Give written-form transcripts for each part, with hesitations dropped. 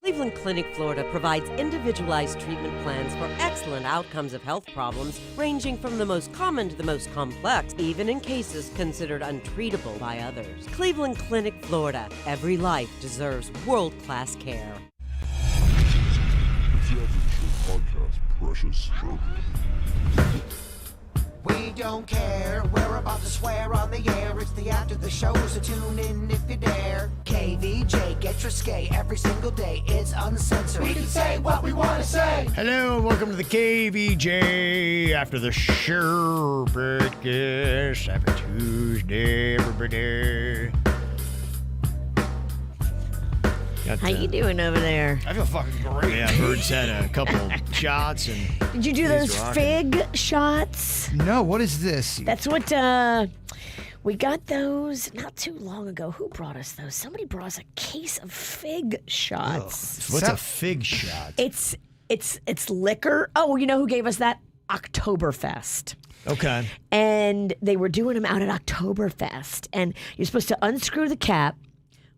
Cleveland Clinic, Florida provides individualized treatment plans for excellent outcomes of health problems ranging from the most common to the most complex, even in cases considered untreatable by others. Cleveland Clinic, Florida. Every life deserves world-class care. It's the Average Show podcast, precious children. We don't care, we're about to swear on the air. It's the after the show, so tune in if you dare. KVJ, get risque every single day. It's uncensored. We can say what we want to say. Hello, and welcome to the KVJ after the show broadcast. Happy Tuesday, everybody. How you doing over there? I feel fucking great. Yeah, Bird's had a couple shots. And Did you do those fig shots? No, what is this? That's what we got those not too long ago. Who brought us those? Somebody brought us a case of fig shots. What's a fig shot? It's liquor. Oh, you know who gave us that? Oktoberfest. Okay. And they were doing them out at Oktoberfest. And you're supposed to unscrew the cap,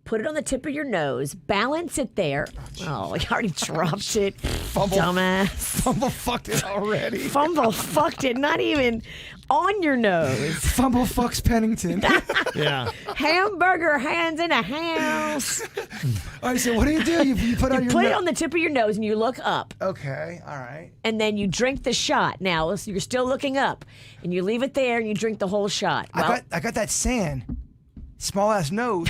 put it on the tip of your nose, balance it there. Oh, I already dropped it. Dumbass. Fumble fucked it already. Fumble fucked it, not even on your nose. Fumble fucks Pennington. Yeah. Hamburger hands in a house. All right, so what do? You put on your Put it on the tip of your nose and you look up. Okay, all right. And then you drink the shot. Now, so you're still looking up. And you leave it there and you drink the whole shot. Well, I got that sand. Small ass nose.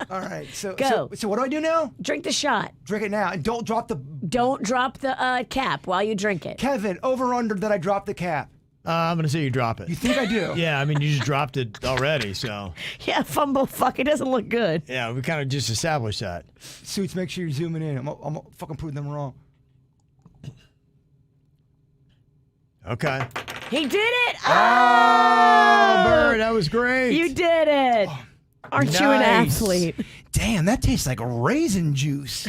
All right, so Go. So what do I do now? drink the shot. Drink it now, and don't drop the Don't drop the cap while you drink it. Kevin over under that I dropped the cap. I'm going to say you drop it. You think I do? Yeah, I mean, you just dropped it already, so. Yeah, fumble fuck. It doesn't look good. Yeah, we kind of just established that. Suits, make sure you're zooming in. I'm gonna fucking prove them wrong. Okay. He did it! Oh, Bird, that was great. You did it! Aren't you an nice. athlete? Damn, that tastes like raisin juice.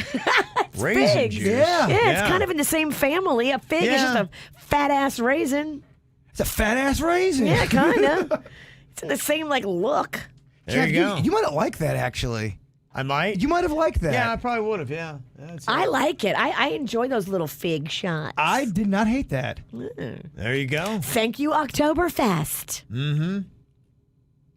Raisin figs. juice. Yeah. Yeah, it's kind of in the same family. A fig is Yeah. just a fat ass raisin. It's a fat ass raisin. Yeah, kind of. It's in the same look. There Kev, you go. You might have liked that actually. I might. You might have liked that. Yeah, I probably would have, yeah. That's I like it. I enjoy those little fig shots. I did not hate that. There you go. Thank you, Oktoberfest. Mm-hmm.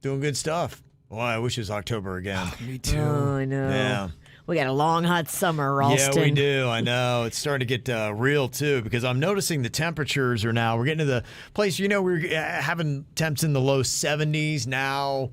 Doing good stuff. Well, I wish it was October again. Me too. Oh, I know. Yeah. We got a long, hot summer, Ralston. Yeah, we do. I know. It's starting to get real, too, because I'm noticing the temperatures are now, we're getting to the place, we're having temps in the low 70s now.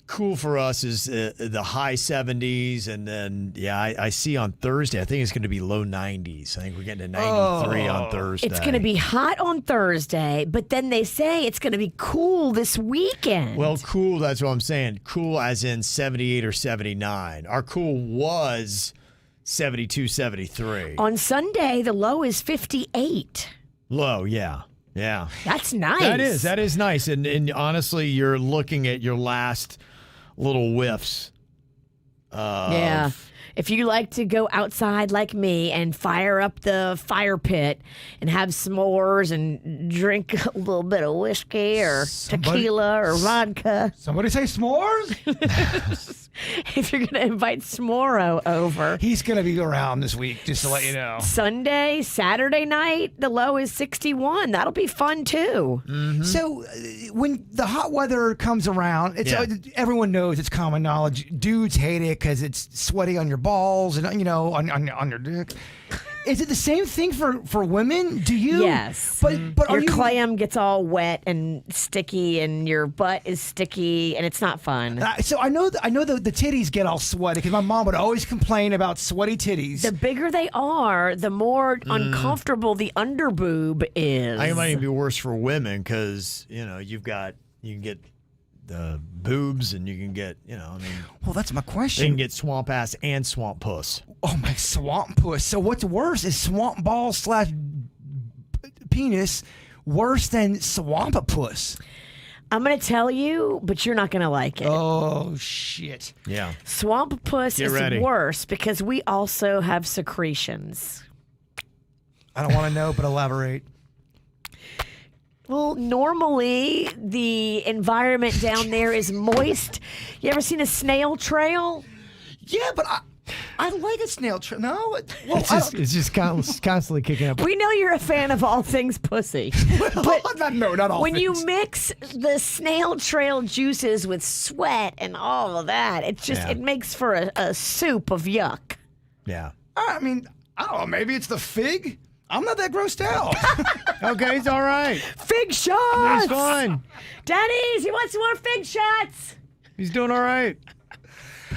Cool for us is the high 70s, and then, I see on Thursday, I think it's going to be low 90s. I think we're getting to 93 on Thursday. It's going to be hot on Thursday, but then they say it's going to be cool this weekend. Well, cool, that's what I'm saying. Cool as in 78 or 79. Our cool was 72, 73. On Sunday, the low is 58. Low, yeah. Yeah. That's nice. That is nice. And honestly, you're looking at your last little whiffs. Yeah. If you like to go outside like me and fire up the fire pit and have s'mores and drink a little bit of whiskey or tequila or vodka. Somebody say s'mores? If you're going to invite S'moro over. He's going to be around this week, just to let you know. Sunday, Saturday night, the low is 61. That'll be fun, too. Mm-hmm. So when the hot weather comes around, everyone knows it's common knowledge. Dudes hate it because it's sweaty on your balls and, on your dick. Is it the same thing for women? Do you? Yes. But your clam gets all wet and sticky, and your butt is sticky, and it's not fun. So I know the titties get all sweaty because my mom would always complain about sweaty titties. The bigger they are, the more uncomfortable the underboob is. I think it might even be worse for women because, you can get the boobs and you can get, well, that's my question. They can get swamp ass and swamp puss. Oh, my swamp puss. So what's worse is swamp ball / penis worse than swampapus? I'm going to tell you, but you're not going to like it. Oh, shit. Yeah. Swampapus is ready. worse because we also have secretions. I don't want to know, but elaborate. Well, normally the environment down there is moist. You ever seen a snail trail? Yeah, but I like like a snail trail. No, well, It's just constantly kicking up. We know you're a fan of all things pussy. not all When you things. mix the snail trail juices with sweat and all of that, it makes for a soup of yuck. Yeah. I mean, I don't know. Maybe it's the fig. I'm not that grossed out. Okay, it's all right. Fig shots! He's fine. Daddies, he wants some more fig shots! He's doing all right.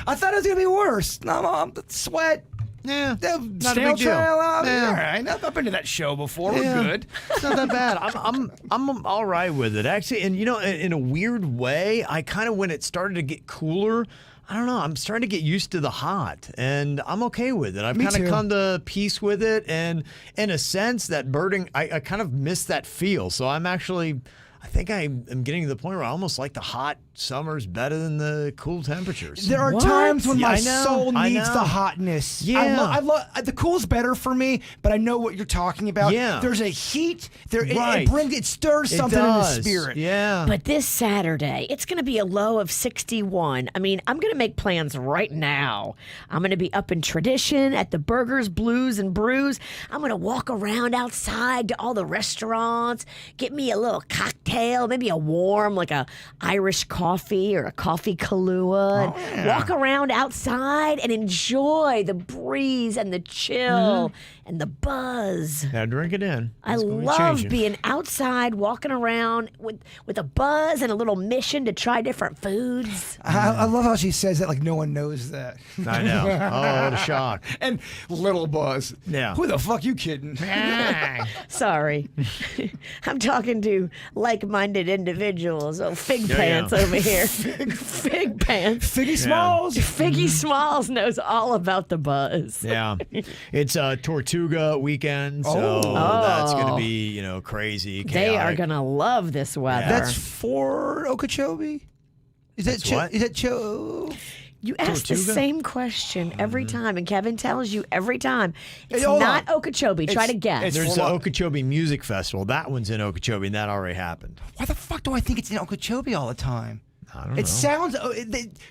I thought it was gonna be worse. No, Mom, the sweat. Yeah. The Not a snail big deal. trail. Yeah. All right, I've been to that show before. Yeah. We're good. It's not that bad. I'm all right with it actually, and in a weird way, I kind of when it started to get cooler, I don't know. I'm starting to get used to the hot, and I'm okay with it. I've Me kind of too. come to peace with it, and in a sense, that birding, I kind of miss that feel. So I think I am getting to the point where I almost like the hot summers better than the cool temperatures. There are What? times when Yeah, my I know, soul I needs know. the hotness. Yeah. I love the cool's better for me, but I know what you're talking about. Yeah. There's a heat. Right. It stirs It something in the does. spirit. Yeah. But this Saturday, it's going to be a low of 61. I mean, I'm going to make plans right now. I'm going to be up in Tradition at the Burgers, Blues, and Brews. I'm going to walk around outside to all the restaurants, get me a little cocktail, maybe a warm, like a Irish coffee or a coffee Kahlua, and walk around outside and enjoy the breeze and the chill and the buzz. Now drink it in. I It's gonna be love changing. being outside, walking around with a buzz and a little mission to try different foods. I love how she says that like no one knows that. I know. Oh, what a shock. And little Buzz. Yeah. Who the fuck you kidding? Sorry. I'm talking to like-minded individuals. Oh, fig Yeah, pants yeah. over here. Fig pants. Figgy Smalls. Figgy Smalls knows all about the buzz. Yeah, it's Tortuga weekend, so that's gonna be crazy. They are chaotic. gonna love this weather. That's for Okeechobee? Is that what? Is that Cho? You ask the Tortuga? same question every time, and Kevin tells you every time. It's Hey, hold not on. Okeechobee. Try to guess. it's- There's the Hold on. Okeechobee Music Festival. That one's in Okeechobee, and that already happened. Why the fuck do I think it's in Okeechobee all the time? I don't know. It sounds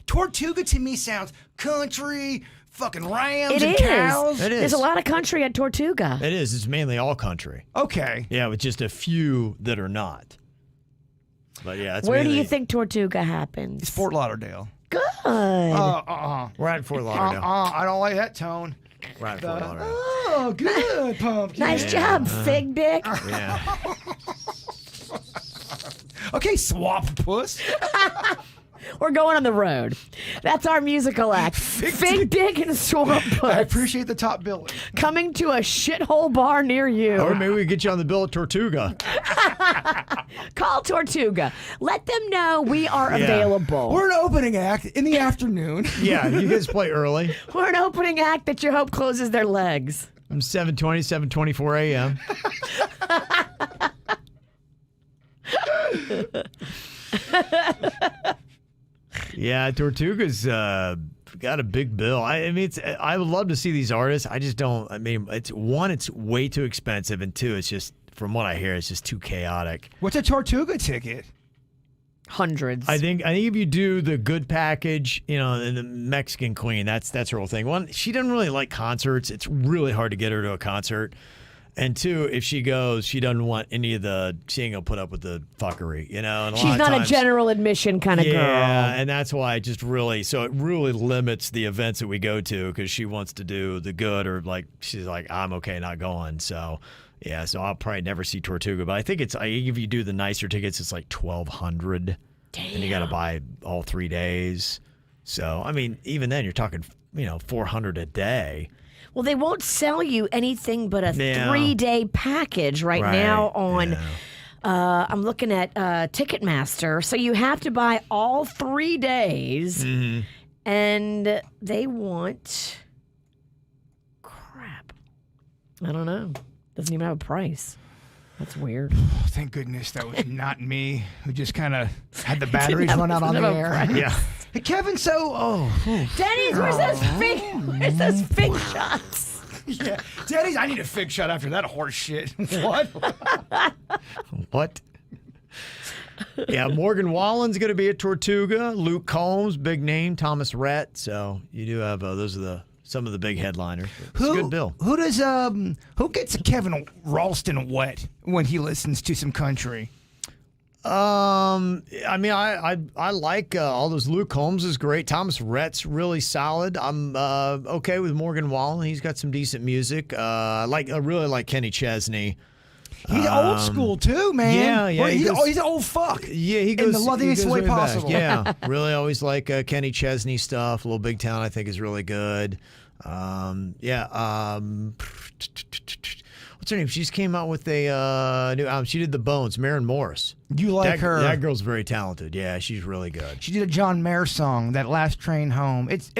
Tortuga to me sounds country, fucking rams It and is. cows. It is. There's a lot of country at Tortuga. It is. It's mainly all country. Okay. Yeah, with just a few that are not. But yeah, it's Where do mainly, you think Tortuga happens? It's Fort Lauderdale. Good. We're at Fort Lauderdale. I don't like that tone. We're at Fort Lauderdale. Oh, good, pumpkin. Nice job, Fig Dick. Yeah. Okay, swap puss. We're going on the road. That's our musical act. Fig Dick and Swamp I Puss appreciate the top billing. coming to a shithole bar near you. Or maybe we get you on the bill at Tortuga. Call Tortuga. Let them know we are Yeah. available. We're an opening act in the afternoon. Yeah, you guys play early. We're an opening act that you hope closes their legs. From 7:20, 7:24 a.m. Yeah, Tortuga's got a big bill. I mean, I would love to see these artists. I just don't. I mean, it's way too expensive, and two, it's just from what I hear, it's just too chaotic. What's a Tortuga ticket? Hundreds. I think if you do the good package, and the Mexican Queen, that's her whole thing. One, she doesn't really like concerts. It's really hard to get her to a concert. And two, if she goes, she doesn't want any of she ain't gonna put up with the fuckery, And a She's lot of not times, a general admission kind of yeah, girl. and that's why it really limits the events that we go to because she wants to do the good or she's like, I'm okay not going. So yeah, so I'll probably never see Tortuga, but I think if you do the nicer tickets, it's like $1,200, and you got to buy all 3 days. So I mean, even then you're talking $400 a day. Well, they won't sell you anything but a Yeah. 3-day package right now on. I'm looking at Ticketmaster, so you have to buy all 3 days, and they want crap. I don't know. Doesn't even have a price. That's weird. Oh, thank goodness that was not me who just kind of had the batteries run out on the Doesn't have a air. price. Yeah. Hey, Kevin, Denny's, where's those fig shots? yeah, Daddy's. I need a fig shot after that horse shit. What? What? Yeah, Morgan Wallen's going to be at Tortuga. Luke Combs, big name. Thomas Rhett. So you do have those are some of the big headliners. It's a good bill. Who gets Kevin Ralston wet when he listens to some country? I mean, I like all those. Luke Combs is great. Thomas Rhett's really solid. I'm okay with Morgan Wallen. He's got some decent music. I really like Kenny Chesney. He's old school too, man. Yeah. He's an old fuck. Yeah, he in goes the lovingest way possible. Yeah, really always like Kenny Chesney stuff. Little Big Town, I think, is really good. What's her name? She just came out with a new album. She did The Bones. Maren Morris. You like her? That girl's very talented. Yeah, she's really good. She did a John Mayer song, That Last Train Home. It's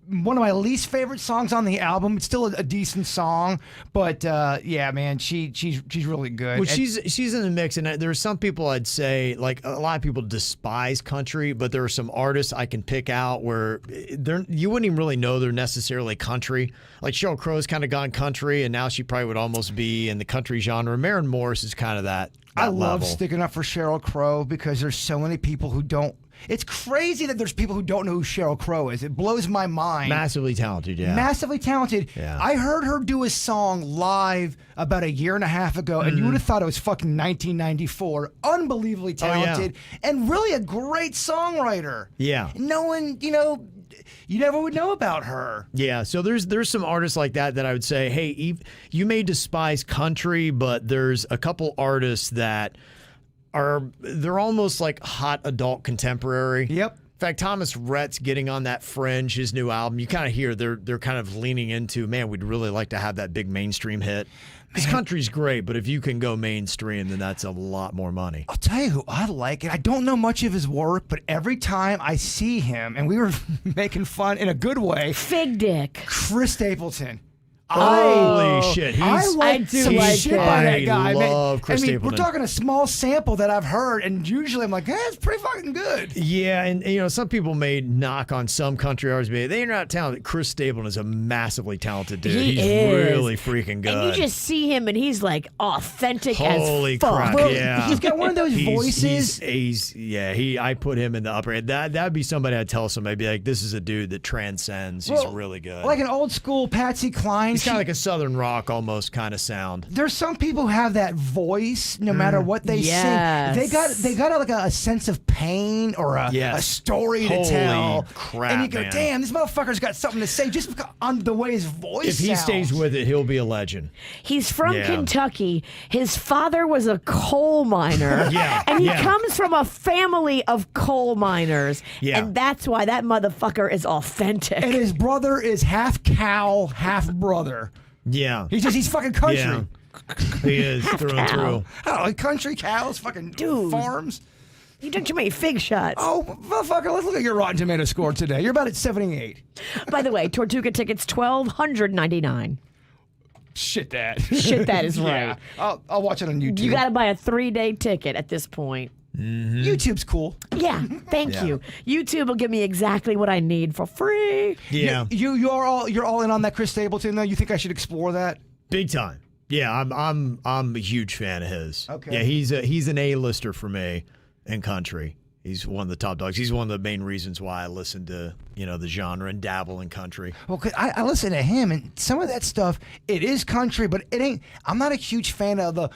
one of my least favorite songs on the album. It's still a decent song, but yeah, man, she's really good. Well, she's in the mix, and there are some people I'd say, like a lot of people despise country, but there are some artists I can pick out where you wouldn't even really know they're necessarily country. Like Sheryl Crow's kind of gone country, and now she probably would almost be in the country genre. Maren Morris is kind of that. I love level. sticking up for Sheryl Crow because there's so many people who don't. It's crazy that there's people who don't know who Sheryl Crow is. It blows my mind. Massively talented, yeah. Massively talented. Yeah. I heard her do a song live about a year and a half ago, and you would have thought it was fucking 1994. Unbelievably talented, and really a great songwriter. Yeah. No one, you never would know about her. Yeah, so there's some artists like that I would say, hey, you may despise country, but there's a couple artists that they're almost like hot adult contemporary. Yep. In fact, Thomas Rhett's getting on that Fringe, his new album. You kind of hear they're kind of leaning into, man, we'd really like to have that big mainstream hit. This country's great, but if you can go mainstream, then that's a lot more money. I'll tell you who I like, and I don't know much of his work, but every time I see him, and we were making fun in a good way, Fig Dick. Chris Stapleton. Holy shit. I do like shit by that guy. I love Chris Stapleton. We're talking a small sample that I've heard, and usually I'm like, it's pretty fucking good. Yeah, and some people may knock on some country artists, but they're not talented. Chris Stapleton is a massively talented dude. He's really freaking good. And you just see him, and he's like authentic Holy as fuck. crap, Well, yeah. he's got one of those voices. I put him in the upper end. That'd be somebody I'd tell somebody, I'd be like, this is a dude that transcends. He's really good. Like an old school Patsy Cline. He's kind of like a Southern rock almost kind of sound. There's some people who have that voice no matter what they Yes. sing. They got like a sense of pain or a story to tell. Holy crap, and you go, man. damn, this motherfucker's got something to say just on the way his voice If he sounds. stays with it, he'll be a legend. He's from Yeah. Kentucky. His father was a coal miner. Yeah, And he yeah. comes from a family of coal miners. Yeah. And that's why that motherfucker is authentic. And his brother is half cow, half brother. Yeah. He's fucking country. Yeah. He is through and through. I don't know, like country cows, fucking Dude. farms. You took too many fig shots. Oh, motherfucker, let's look at your Rotten Tomato score today. You're about at 78. By the way, Tortuga tickets $1,299. Shit that. Shit, that is Yeah. right. I'll watch it on YouTube. You got to buy a 3-day ticket at this point. YouTube's cool. Yeah, thank Yeah. you. YouTube will give me exactly what I need for free. Yeah. You're all in on that Chris Stapleton though. You think I should explore that? Big time. Yeah, I'm a huge fan of his. Okay. Yeah, he's an A-lister for me in country. He's one of the top dogs. He's one of the main reasons why I listen to, the genre and dabble in country. Well, 'cause I listen to him, and some of that stuff, it is country, but it ain't. I'm not a huge fan of the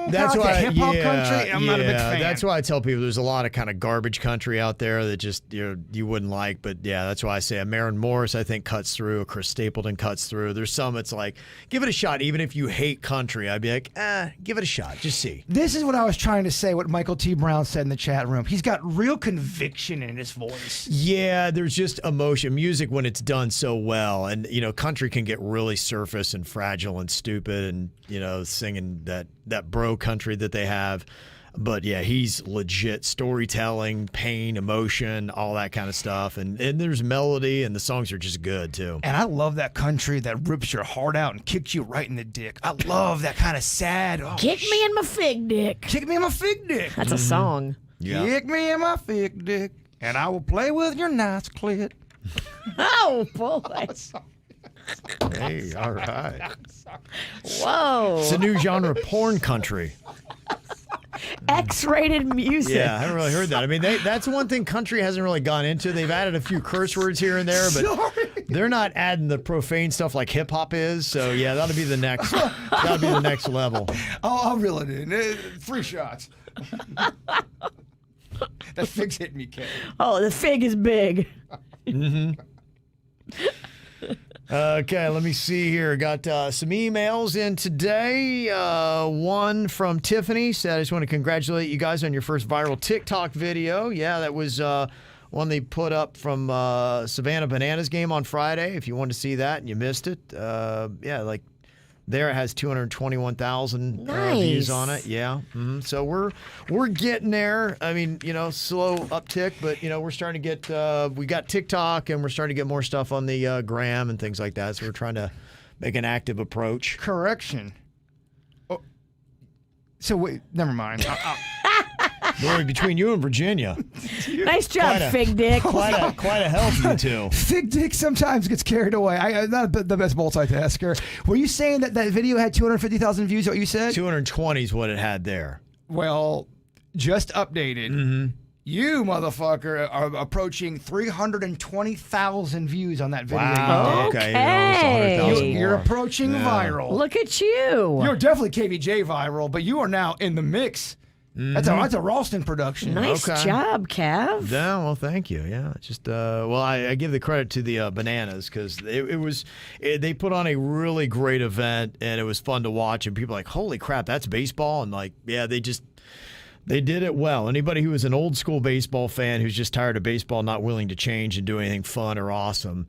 That's why hip hop country. I'm not a big fan. That's why I tell people there's a lot of kind of garbage country out there that just you wouldn't like. But yeah, that's why I say a Maren Morris I think cuts through. A Chris Stapleton cuts through. There's some it's like give it a shot. Even if you hate country, I'd be like, give it a shot. Just see. This is what I was trying to say. What Michael T. Brown said in the chat room. He's got real conviction in his voice. Yeah, there's just emotion. Music when it's done so well, and country can get really surface and fragile and stupid, and singing that bro country that they have. But yeah, he's legit storytelling, pain, emotion, all that kind of stuff, and there's melody, and the songs are just good too. And I love that country that rips your heart out and kicks you right in the dick. I love that kind of sad. Kick me in my fig dick. Kick me in my fig dick. That's a song. Yeah. Kick me in my fig dick, and I will play with your nice clit. Oh, boy. Hey, all right. Whoa. It's a new genre, porn country. X-rated music. Yeah, I haven't really heard that. I mean, that's one thing country hasn't really gone into. They've added a few curse words here and there, but Sorry. they're not adding the profane stuff like hip hop is. So yeah, that'll be the next. That'll be the next level. I'll reel it in. 3 shots. That fig's hitting me, Kevin. Oh, the fig is big. Okay, let me see here. Got some emails in today. One from Tiffany said, I just want to congratulate you guys on your first viral TikTok video. Yeah, that was one they put up from Savannah Bananas game on Friday. If you wanted to see that and you missed it, yeah, like there it has 221,000 views on it. Yeah, so we're getting there. I mean, slow uptick, but we're starting to get. We got TikTok, and we're starting to get more stuff on the gram and things like that. So we're trying to make an active approach. Correction. Oh, so wait, never mind. Boy, between you and Virginia, Nice job, Fig Dick. quite a help, you two. Fig Dick sometimes gets carried away. I'm not the best multitasker. Were you saying that video had 250,000 views? What you said? 220 is what it had there. Well, just updated. You, motherfucker, are approaching 320,000 views on that video. Wow. Okay. Almost 100,000 more. You're approaching viral. Look at you. You're definitely KVJ viral, but you are now in the mix. That's a Ralston production. Nice job, Kev. Yeah, well, thank you. Yeah, just I give the credit to the Bananas because they put on a really great event and it was fun to watch and people are like, holy crap, that's baseball, and like, yeah, they did it well. Anybody who is an old school baseball fan who's just tired of baseball, not willing to change and do anything fun or awesome.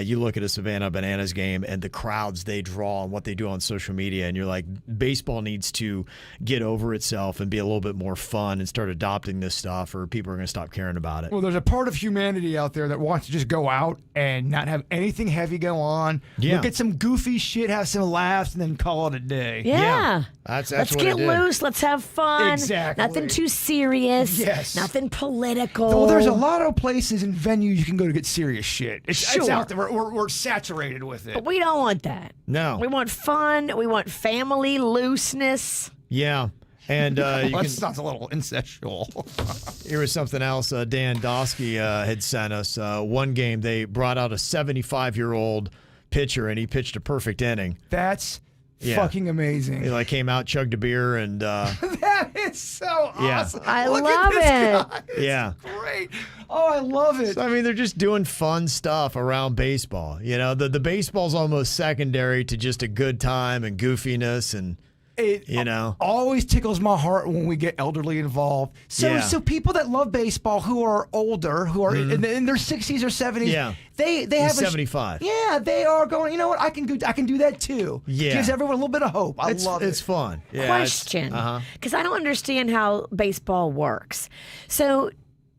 You look at a Savannah Bananas game and the crowds they draw and what they do on social media, and you're like, baseball needs to get over itself and be a little bit more fun and start adopting this stuff, or people are going to stop caring about it. Well, there's a part of humanity out there that wants to just go out and not have anything heavy go on. Yeah. Look at some goofy shit, have some laughs, and then call it a day. Yeah. That's Let's what get it did. loose. Let's have fun. Exactly. Nothing too serious. Yes. Nothing political. Well, there's a lot of places and venues you can go to get serious shit. It's Sure. out there. We're saturated with it. But we don't want that. No. We want fun. We want family looseness. Yeah. And That sounds a little incestual. here was something else Dan Dosky had sent us. One game, they brought out a 75-year-old pitcher, and he pitched a perfect inning. That's Yeah. fucking amazing. He came out, chugged a beer, and That is so Yeah. awesome. I Look love at this it. guy. yeah. Great. Oh, I love it. So, I mean, they're just doing fun stuff around baseball. The baseball's almost secondary to just a good time and goofiness, and It always tickles my heart when we get elderly involved. So Yeah. so people that love baseball who are older, who are in their 60s or 70s, Yeah. they have 75. Yeah, they are going, you know what? I can do that too. Yeah. Gives everyone a little bit of hope. I love it. It's fun. Yeah, Question. Because I don't understand how baseball works. So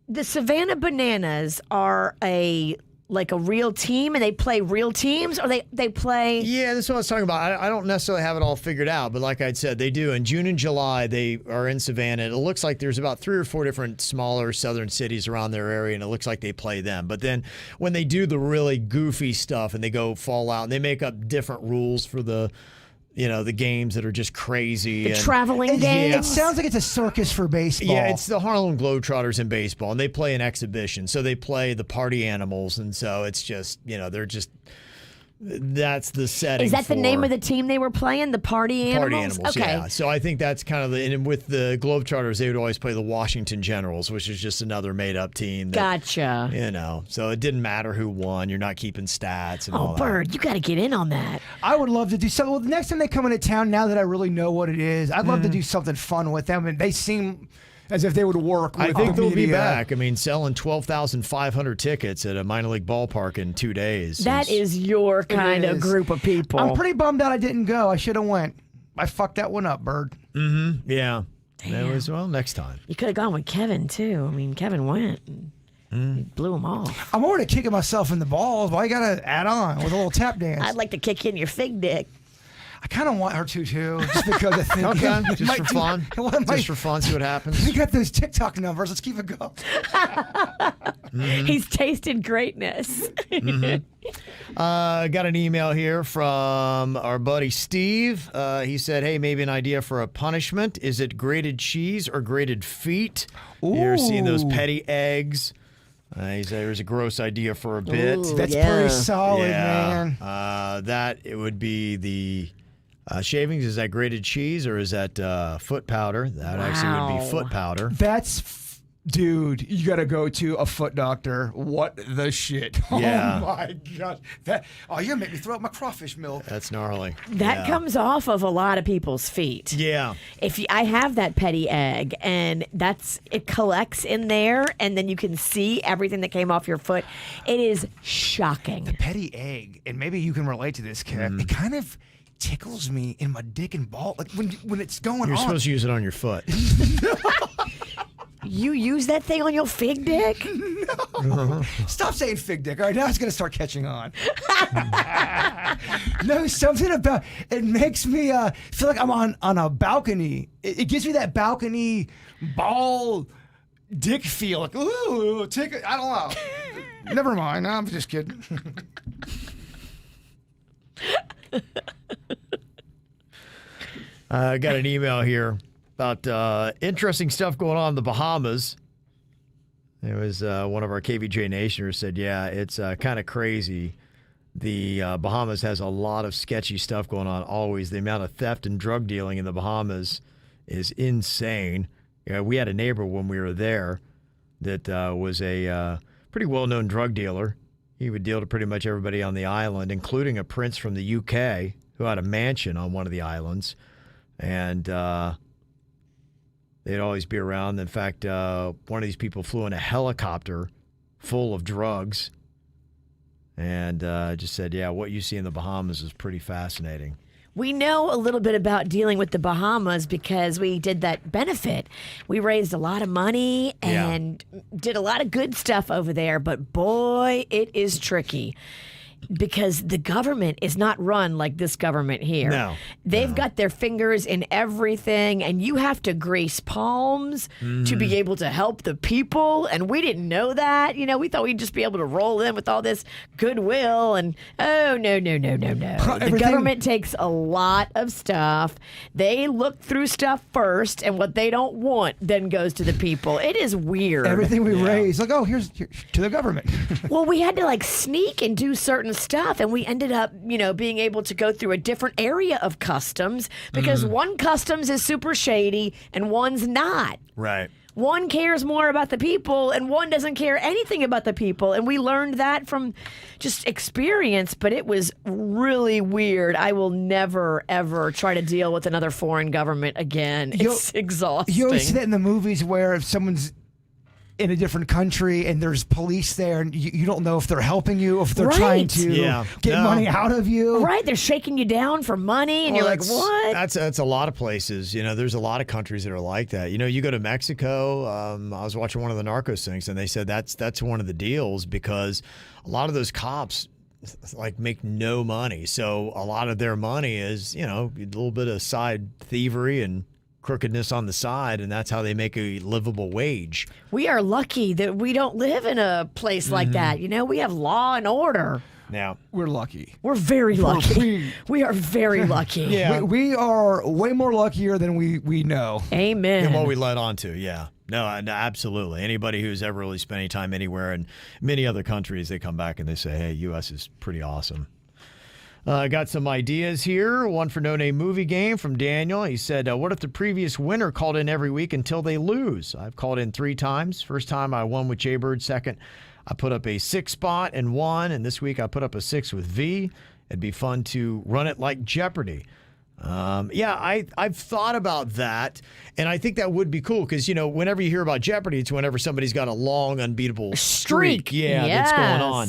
the Savannah Bananas are a real team, and they play real teams, or they play. Yeah, that's what I was talking about. I don't necessarily have it all figured out, but like I said, they do. In June and July, they are in Savannah. It looks like there's about 3 or 4 different smaller southern cities around their area, and it looks like they play them. But then when they do the really goofy stuff and they go fall out, and they make up different rules for the games that are just crazy. The traveling games. It sounds like it's a circus for baseball. Yeah, it's the Harlem Globetrotters in baseball, and they play an exhibition. So they play the party animals, and so it's just, they're just, that's the setting. Is that the for name of the team they were playing? The Party Animals? Party Animals, okay. yeah. So I think that's kind of and with the Globetrotters, they would always play the Washington Generals, which is just another made-up team. That, Gotcha. So it didn't matter who won. You're not keeping stats and all that. Bird, you got to get in on that. I would love to do something. Well, the next time they come into town, now that I really know what it is, I'd love to do something fun with them. And they seem as if they would work with I think the they'll be media. back. I mean, selling 12,500 tickets at a minor league ballpark in 2 days. That is your kind of group of people. I'm pretty bummed out I didn't go. I should have went. I fucked that one up, Bird. Yeah. Damn. That was, next time. You could have gone with Kevin, too. I mean, Kevin went. He blew them off. I'm already kicking myself in the balls. Why you got to add on with a little tap dance? I'd like to kick you in your fig dick. I kind of want her to, too, just because I think Okay, it just might for do- fun. Well, it might- Just for fun, see what happens. We got those TikTok numbers. Let's keep it going. He's tasted greatness. Got an email here from our buddy Steve. He said, hey, maybe an idea for a punishment. Is it grated cheese or grated feet? You're seeing those petty eggs He said it was a gross idea for a bit. Ooh, That's yeah. pretty solid, man. That it would be the shavings. Is that grated cheese or is that foot powder? That actually would be Wow. foot powder. Dude, you gotta go to a foot doctor. What the shit? Yeah. Oh my god. You're gonna make me throw up my crawfish milk. That's gnarly. That comes off of a lot of people's feet. Yeah. I have that petty egg, and it collects in there, and then you can see everything that came off your foot. It is shocking. Petty egg, and maybe you can relate to this, Kev. It kind of tickles me in my dick and ball, like when it's going You're on. supposed to use it on your foot. You use that thing on your fig dick? Stop saying fig dick. All right, now it's going to start catching on. No, something about it makes me feel like I'm on a balcony. It gives me that balcony ball dick feel. Like, ooh, take it. I don't know. Never mind. I'm just kidding. I got an email here about interesting stuff going on in the Bahamas. It was one of our KVJ Nationers said, yeah, it's kind of crazy. The Bahamas has a lot of sketchy stuff going on always. The amount of theft and drug dealing in the Bahamas is insane. We had a neighbor when we were there that was a pretty well-known drug dealer. He would deal to pretty much everybody on the island, including a prince from the UK who had a mansion on one of the islands. And they'd always be around. In fact, one of these people flew in a helicopter full of drugs and just said, yeah, what you see in the Bahamas is pretty fascinating. We know a little bit about dealing with the Bahamas because we did that benefit. We raised a lot of money and did a lot of good stuff over there, but boy, it is tricky. Because the government is not run like this government here. No. They've got their fingers in everything, and you have to grease palms to be able to help the people. And we didn't know that. We thought we'd just be able to roll in with all this goodwill. And no. The government takes a lot of stuff. They look through stuff first, and what they don't want then goes to the people. It is weird. Everything we raise, like, here's to the government. Well, we had to sneak and do certain stuff, and we ended up, being able to go through a different area of customs because one customs is super shady and one's not. Right. One cares more about the people and one doesn't care anything about the people. And we learned that from just experience, but it was really weird. I will never, ever try to deal with another foreign government again. It's exhausting. You always see that in the movies where if someone's in a different country and there's police there and you don't know if they're helping you, if they're trying to get money out of you. Right, they're shaking you down for money and you're like, what? That's a lot of places. There's a lot of countries that are like that. You go to Mexico, I was watching one of the Narcos things and they said that's one of the deals because a lot of those cops make no money. So a lot of their money is, a little bit of side thievery and crookedness on the side, and that's how they make a livable wage. We are lucky that we don't live in a place like that. We have law and order. Now, we're lucky. We're very lucky. We are very lucky. Yeah. We are way more luckier than we know. Amen. And what we led on to, yeah. No, absolutely. Anybody who's ever really spent any time anywhere in many other countries, they come back and they say, hey, U.S. is pretty awesome. I got some ideas here. One for No Name Movie Game from Daniel. He said, what if the previous winner called in every week until they lose? I've called in 3 times. First time I won with Jaybird. Second, I put up a 6 spot and won. And this week I put up a 6 with V. It'd be fun to run it like Jeopardy. I've thought about that, and I think that would be cool because, whenever you hear about Jeopardy, it's whenever somebody's got a long, unbeatable streak. That's going on.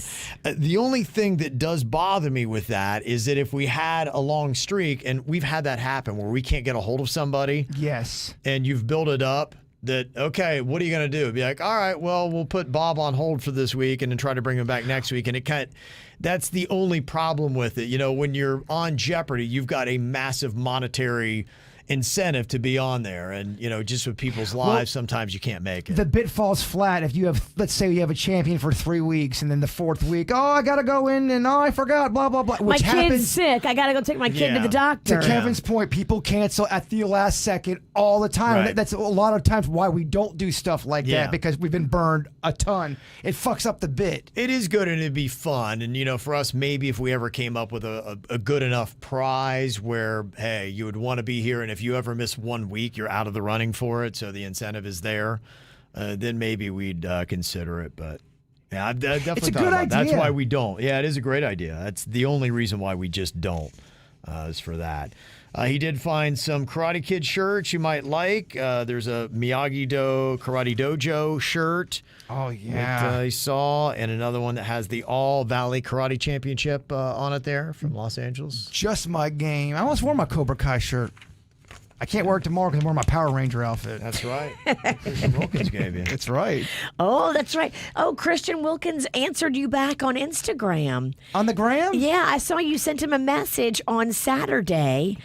The only thing that does bother me with that is that if we had a long streak, and we've had that happen where we can't get a hold of somebody. Yes. And you've built it up. That, okay, what are you going to do? Be like, all right, well, we'll put Bob on hold for this week and then try to bring him back next week. And that's the only problem with it. When you're on Jeopardy, you've got a massive monetary incentive to be on there. And, just with people's lives, sometimes you can't make it. The bit falls flat if you have, let's say you have a champion for 3 weeks, and then the 4th week, I got to go in, and I forgot, blah, blah, blah. My kid's sick. I got to go take my kid to the doctor. To Kevin's point, people cancel at the last second all the time. Right. That's a lot of times why we don't do stuff like that, because we've been burned a ton. It fucks up the bit. It is good and it'd be fun. And, for us, maybe if we ever came up with a good enough prize where, hey, you would want to be here, and if you ever miss 1 week, you're out of the running for it, so the incentive is there, then maybe we'd consider it. But, yeah, I've definitely It's a thought good about it. idea. That's why we don't. Yeah, it is a great idea. That's the only reason why we just don't, is for that. He did find some Karate Kid shirts you might like. There's a Miyagi-Do Karate Dojo shirt. Oh, yeah. That he saw, and another one that has the All Valley Karate Championship on it there from Los Angeles. Just my game. I almost wore my Cobra Kai shirt. I can't wear it tomorrow because I'm wearing my Power Ranger outfit. That's right. Christian Wilkins gave you. That's right. Oh, that's right. Oh, Christian Wilkins answered you back on Instagram. On the gram? Yeah, I saw you sent him a message on Saturday,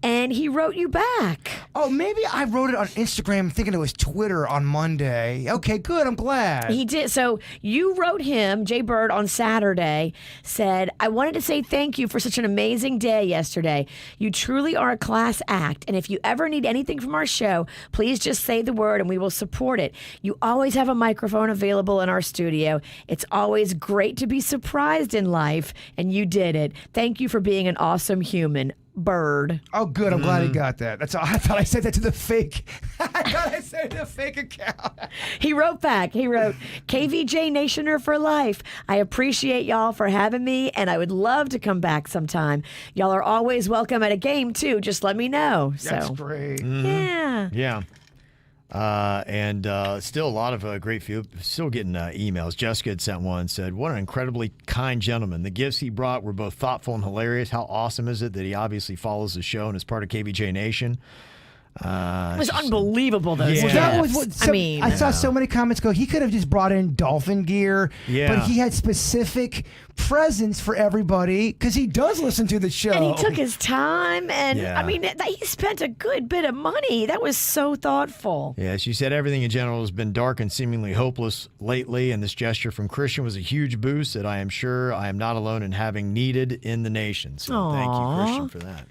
and he wrote you back. Oh, maybe I wrote it on Instagram thinking it was Twitter on Monday. Okay, good. I'm glad. He did. So you wrote him, Jay Bird, on Saturday, said, I wanted to say thank you for such an amazing day yesterday. You truly are a class act, and if you ever need anything from our show, please just say the word and we will support it. You always have a microphone available in our studio. It's always great to be surprised in life, and you did it. Thank you for being an awesome human. Bird. Oh, good. I'm glad he got that. That's all. I thought I said that to the fake. I thought I said it to the fake account. He wrote back. He wrote, KVJ Nationer for life. I appreciate y'all for having me, and I would love to come back sometime. Y'all are always welcome at a game, too. Just let me know. That's So, great. yeah. Yeah. And still a lot of great few. Still getting emails. Jessica had sent one and said, what an incredibly kind gentleman. The gifts he brought were both thoughtful and hilarious. How awesome is it that he obviously follows the show and is part of KVJ Nation? It was unbelievable, those Yeah. gifts. That was what, I saw so many comments go, he could have just brought in dolphin gear, Yeah. but he had specific presents for everybody because he does listen to the show. And he took his time, and Yeah. I mean, he spent a good bit of money. That was so thoughtful. Yeah, she said everything in general has been dark and seemingly hopeless lately, and this gesture from Christian was a huge boost that I am sure I am not alone in having needed in the nation. So thank you, Christian, for that.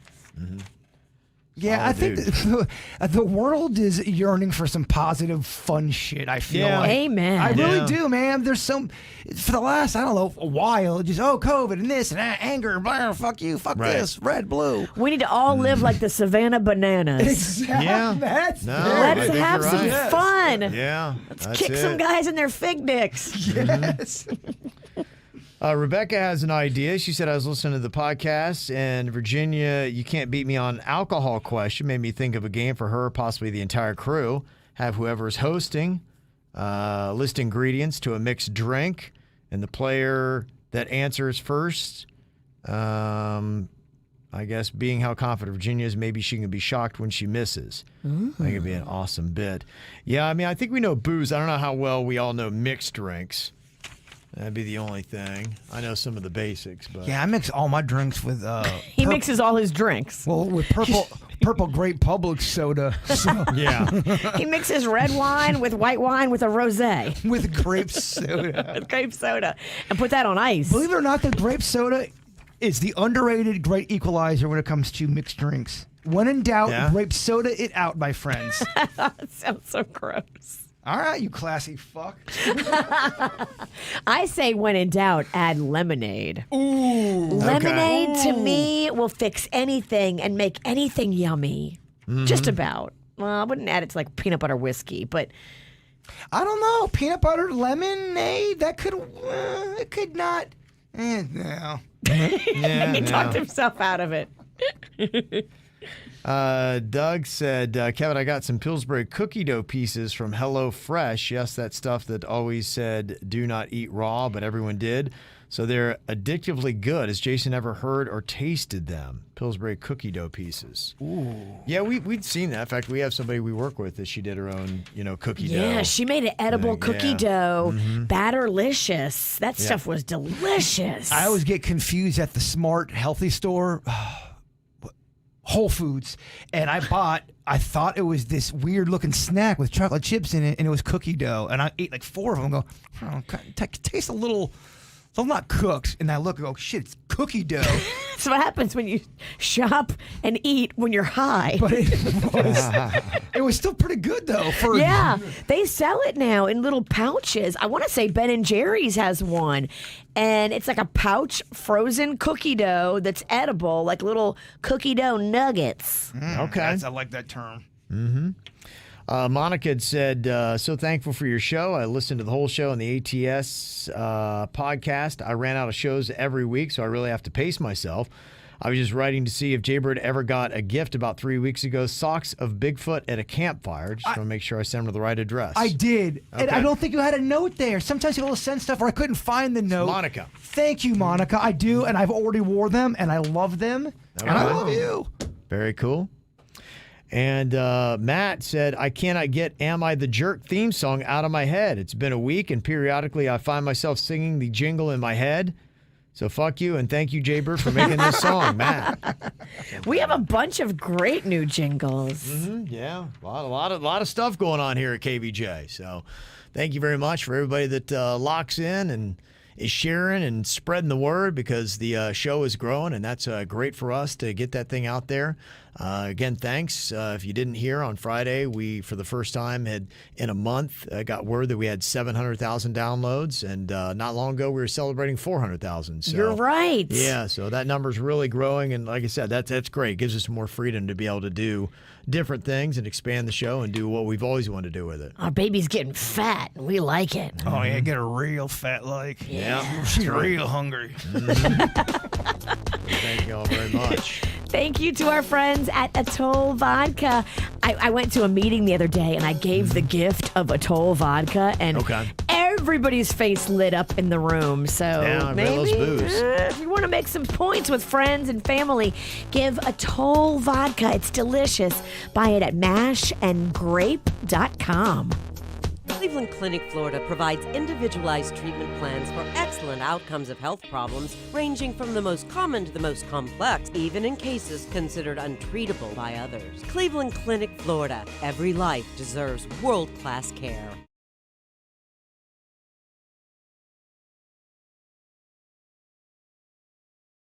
Yeah, I think the world is yearning for some positive, fun shit, I feel Yeah. like. Amen. I really Yeah. do, man. There's some, for the last, I don't know, a while, just, COVID and this and that, anger, blah, fuck you, fuck Right. this, red, blue. We need to all live like the Savannah Bananas. Exactly. Yeah. That's No, it. I Let's think have you're some right. fun. Yeah, Let's that's kick it. some guys in their fig dicks. Yes. Rebecca has an idea. She said, I was listening to the podcast, and Virginia, you can't beat me on alcohol question. Made me think of a game for her, possibly the entire crew. Have whoever is hosting list ingredients to a mixed drink, and the player that answers first, I guess, being how confident Virginia is, maybe she can be shocked when she misses. I think it'd be an awesome bit. Yeah, I mean, I think we know booze. I don't know how well we all know mixed drinks. That'd be the only thing. I know some of the basics, but Yeah, I mix all my drinks with He mixes all his drinks. well, with purple grape Publix soda. So, yeah. He mixes red wine with white wine with a rosé, with grape soda. with grape soda, and put that on ice. Believe it or not, the grape soda is the underrated great equalizer when it comes to mixed drinks. When in doubt, Yeah? grape soda it out, my friends. That sounds so gross. All right, you classy fuck. I say when in doubt, add lemonade. Ooh. Lemonade to me will fix anything and make anything yummy. Just about. Well, I wouldn't add it to like peanut butter whiskey, but I don't know. Peanut butter lemonade? That could, it could not. No. Yeah, he talked himself out of it. Doug said, Kevin, I got some Pillsbury cookie dough pieces from Hello Fresh. Yes, that stuff that always said do not eat raw, but everyone did. So they're addictively good. Has Jason ever heard or tasted them? Pillsbury cookie dough pieces. Ooh. Yeah, we'd seen that. In fact, we have somebody we work with that she did her own, cookie dough. Yeah, she made an edible thing, cookie yeah. dough. Batterlicious. That stuff was delicious. I always get confused at the Smart Healthy store. Whole Foods, and I thought it was this weird looking snack with chocolate chips in it, and it was cookie dough. And I ate like 4 of them and go, tastes a little, so I'm not cooked. And I look and go, shit, it's cookie dough. That's what happens when you shop and eat when you're high. But it was still pretty good though. Yeah, they sell it now in little pouches. I want to say Ben & Jerry's has one. And it's like a pouch frozen cookie dough that's edible, like little cookie dough nuggets. Okay. I like that term. Monica had said, so thankful for your show. I listened to the whole show on the ATS podcast. I ran out of shows every week, so I really have to pace myself. I was just writing to see if Jaybird ever got a gift about 3 weeks ago, socks of Bigfoot at a campfire. Just want to make sure I send her the right address. I did. Okay. And I don't think you had a note there. Sometimes people will send stuff where I couldn't find the note. Monica. Thank you, Monica. I do, and I've already wore them, and I love them. And I love you. Very cool. And Matt said, I cannot get Am I the Jerk theme song out of my head. It's been a week, and periodically I find myself singing the jingle in my head. So fuck you, and thank you, Jaybird, for making this song, Matt. We have a bunch of great new jingles. Yeah, a lot of stuff going on here at KVJ. So thank you very much for everybody that locks in and is sharing and spreading the word, because the show is growing, and that's great for us to get that thing out there. Again, thanks. If you didn't hear, on Friday, we, for the first time, had in a month, got word that we had 700,000 downloads, and not long ago, we were celebrating 400,000. So, You're right. Yeah, so that number's really growing, and like I said, that's great. It gives us more freedom to be able to do different things and expand the show and do what we've always wanted to do with it. Our baby's getting fat, and we like it. Oh, yeah, get her real fat like. Yeah. She's real hungry. Thank you all very much. Thank you to our friends at Atoll Vodka. I went to a meeting the other day, and I gave the gift of Atoll Vodka, and everybody's face lit up in the room. So Yeah, maybe those booze. If you want to make some points with friends and family, give Atoll Vodka. It's delicious. Buy it at mashandgrape.com. Cleveland Clinic, Florida provides individualized treatment plans for excellent outcomes of health problems ranging from the most common to the most complex, even in cases considered untreatable by others. Cleveland Clinic, Florida. Every life deserves world-class care.